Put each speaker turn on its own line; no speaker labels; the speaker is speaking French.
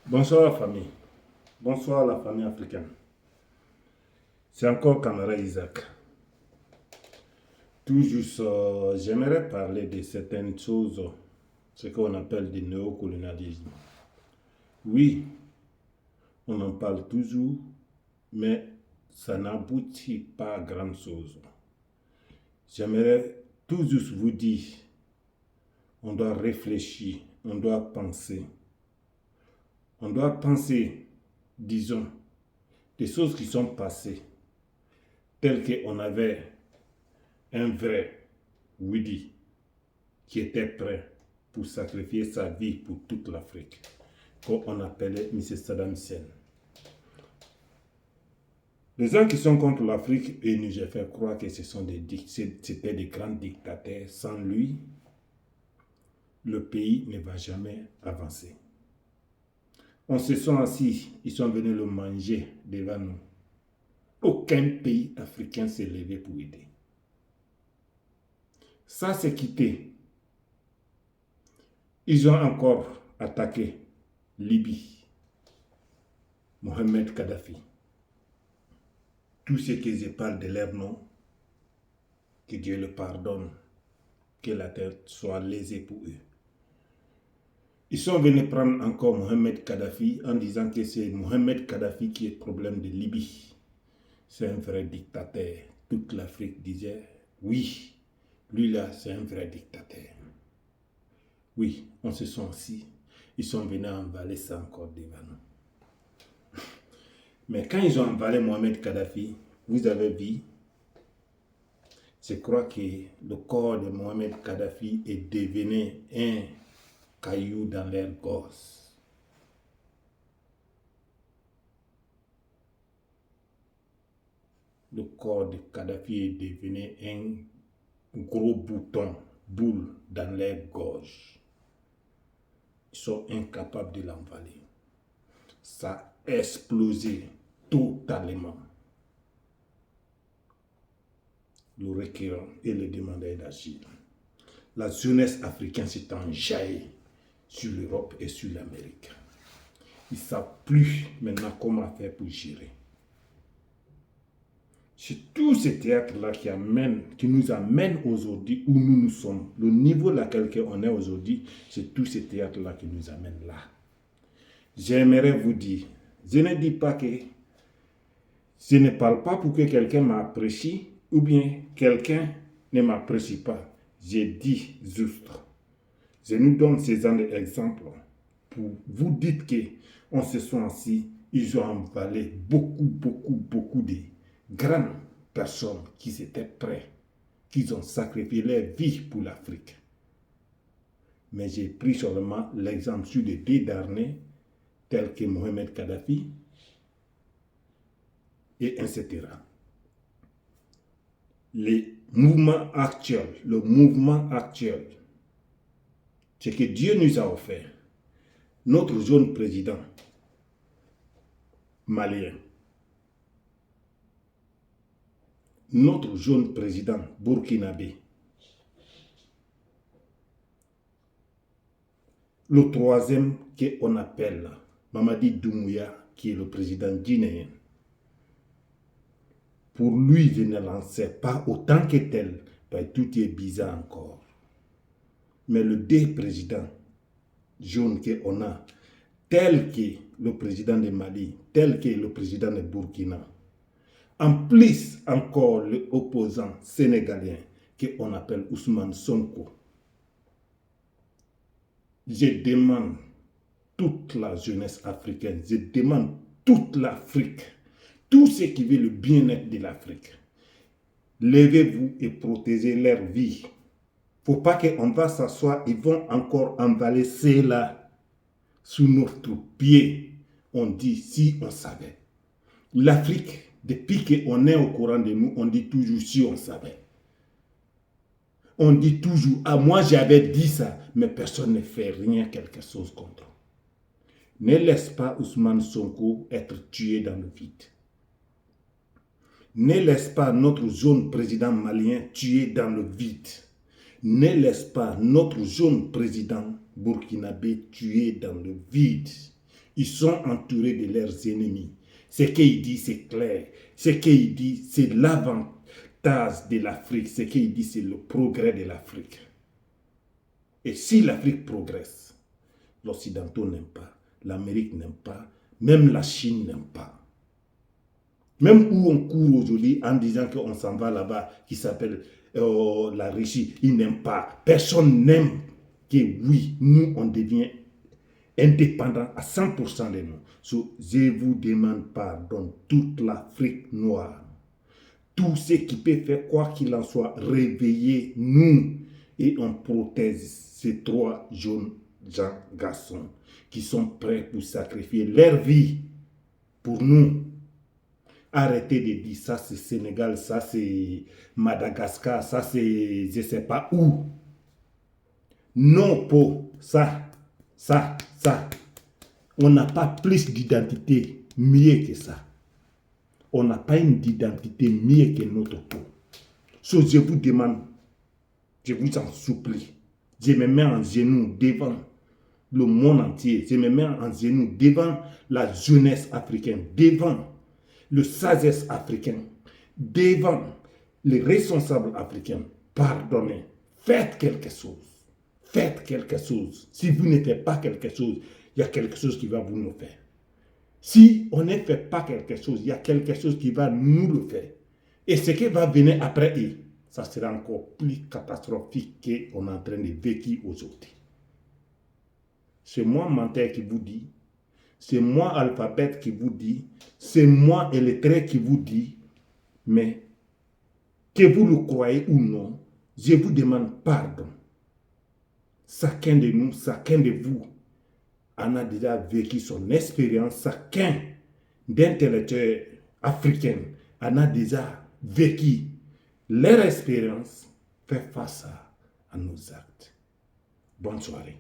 Bonsoir la famille. Bonsoir la famille africaine. C'est encore camarade Isaac. Tout juste, j'aimerais parler de certaines choses, ce qu'on appelle du néocolonialisme. Oui, on en parle toujours, mais ça n'aboutit pas à grand chose. J'aimerais tout juste vous dire, on doit réfléchir, on doit penser. On doit penser, disons, des choses qui sont passées, telles qu'on avait un vrai Widi qui était prêt pour sacrifier sa vie pour toute l'Afrique, qu'on appelait M. Saddam Hussein. Les gens qui sont contre l'Afrique et nous ont fait croire que c'était des grands dictateurs. Sans lui, le pays ne va jamais avancer. On se sont assis, ils sont venus le manger devant nous. Aucun pays africain s'est levé pour aider. Ça s'est quitté. Ils ont encore attaqué Libye, Mohamed Kadhafi. Tous ceux qui je parle de leur nom, que Dieu le pardonne, que la terre soit lésée pour eux. Ils sont venus prendre encore Mohamed Kadhafi en disant que c'est Mohamed Kadhafi qui est le problème de Libye. C'est un vrai dictateur. Toute l'Afrique disait, oui, lui là, c'est un vrai dictateur. Oui, on se sent assis. Ils sont venus emballer ça encore devant nous. Mais quand ils ont emballé Mohamed Kadhafi, vous avez vu, je crois que le corps de Mohamed Kadhafi est devenu un caillou dans leur gorge. Le corps de Kadhafi est devenu un gros boule dans leur gorge. Ils sont incapables de l'envaler. Ça a explosé totalement. Le requérant et le demandeur d'asile. La jeunesse africaine s'est enjaillée sur l'Europe et sur l'Amérique. Ils ne savent plus maintenant comment faire pour gérer. C'est tout ce théâtre-là qui nous amène aujourd'hui où nous sommes. Le niveau à lequel on est aujourd'hui, c'est tout ce théâtre-là qui nous amène là. J'aimerais vous dire, je ne dis pas que je ne parle pas pour que quelqu'un m'apprécie ou bien quelqu'un ne m'apprécie pas. J'ai dit juste. Je nous donne ces genre d'exemples pour vous dire qu'on se sont assis, ils ont emballé beaucoup de grandes personnes qui étaient prêtes, qui ont sacrifié leur vie pour l'Afrique. Mais j'ai pris seulement l'exemple sur les deux derniers, tels que Mohamed Kadhafi, et etc. Le mouvement actuel, c'est que Dieu nous a offert notre jeune président malien, notre jeune président burkinabé, le troisième qu'on appelle Mamadi Doumbouya, qui est le président guinéen. Pour lui, je ne l'en sais pas autant que tel, parce que tout est bizarre encore. Mais le deux présidents jaunes qu'on a, tel que le président de Mali, tel que le président de Burkina, en plus encore l'opposant sénégalien qu'on appelle Ousmane Sonko. Je demande toute la jeunesse africaine, je demande toute l'Afrique, tous ceux qui veulent le bien-être de l'Afrique, levez-vous et protégez leur vie. Il ne faut pas qu'on va s'asseoir, ils vont encore emballer cela sous notre pied. On dit si on savait. L'Afrique, depuis qu'on est au courant de nous, on dit toujours si on savait. On dit toujours, ah moi j'avais dit ça, mais personne ne fait rien, quelque chose contre. Ne laisse pas Ousmane Sonko être tué dans le vide. Ne laisse pas notre jeune président malien tué dans le vide. Ne laisse pas notre jeune président burkinabé tué dans le vide. Ils sont entourés de leurs ennemis. Ce qu'il dit, c'est clair. Ce qu'il dit, c'est l'avantage de l'Afrique. Ce qu'il dit, c'est le progrès de l'Afrique. Et si l'Afrique progresse, l'Occidentaux n'aiment pas, l'Amérique n'aime pas, même la Chine n'aime pas. Même où on court aujourd'hui en disant qu'on s'en va là-bas, qui s'appelle la Russie, ils n'aiment pas. Personne n'aime que oui, nous, on devient indépendants à 100% de nous. So, je vous demande pardon, toute l'Afrique noire, tout ce qui peut faire quoi qu'il en soit, réveillez-nous et on protège ces 3 jeunes gens, garçons, qui sont prêts pour sacrifier leur vie pour nous. Arrêtez de dire ça c'est Sénégal, ça c'est Madagascar, ça c'est je ne sais pas où. Non, pour ça. On n'a pas plus d'identité mieux que ça. On n'a pas une identité mieux que notre peau. So, je vous demande, je vous en supplie, je me mets en genoux devant le monde entier, je me mets en genoux devant la jeunesse africaine, devant le sagesse africain, devant les responsables africains. Pardonnez, faites quelque chose. Faites quelque chose. Si vous ne faites pas quelque chose, il y a quelque chose qui va vous le faire. Si on ne fait pas quelque chose, il y a quelque chose qui va nous le faire. Et ce qui va venir après eux, ça sera encore plus catastrophique qu'on est en train de vivre aujourd'hui. C'est moi, menteur, qui vous dit, c'est moi, alphabet, qui vous dit, c'est moi, illettré, qui vous dit, mais que vous le croyez ou non, je vous demande pardon. Chacun de nous, chacun de vous, en a déjà vécu son expérience. Chacun d'intellectuels africains en a déjà vécu leur expérience. Fait face à nos actes. Bonne soirée.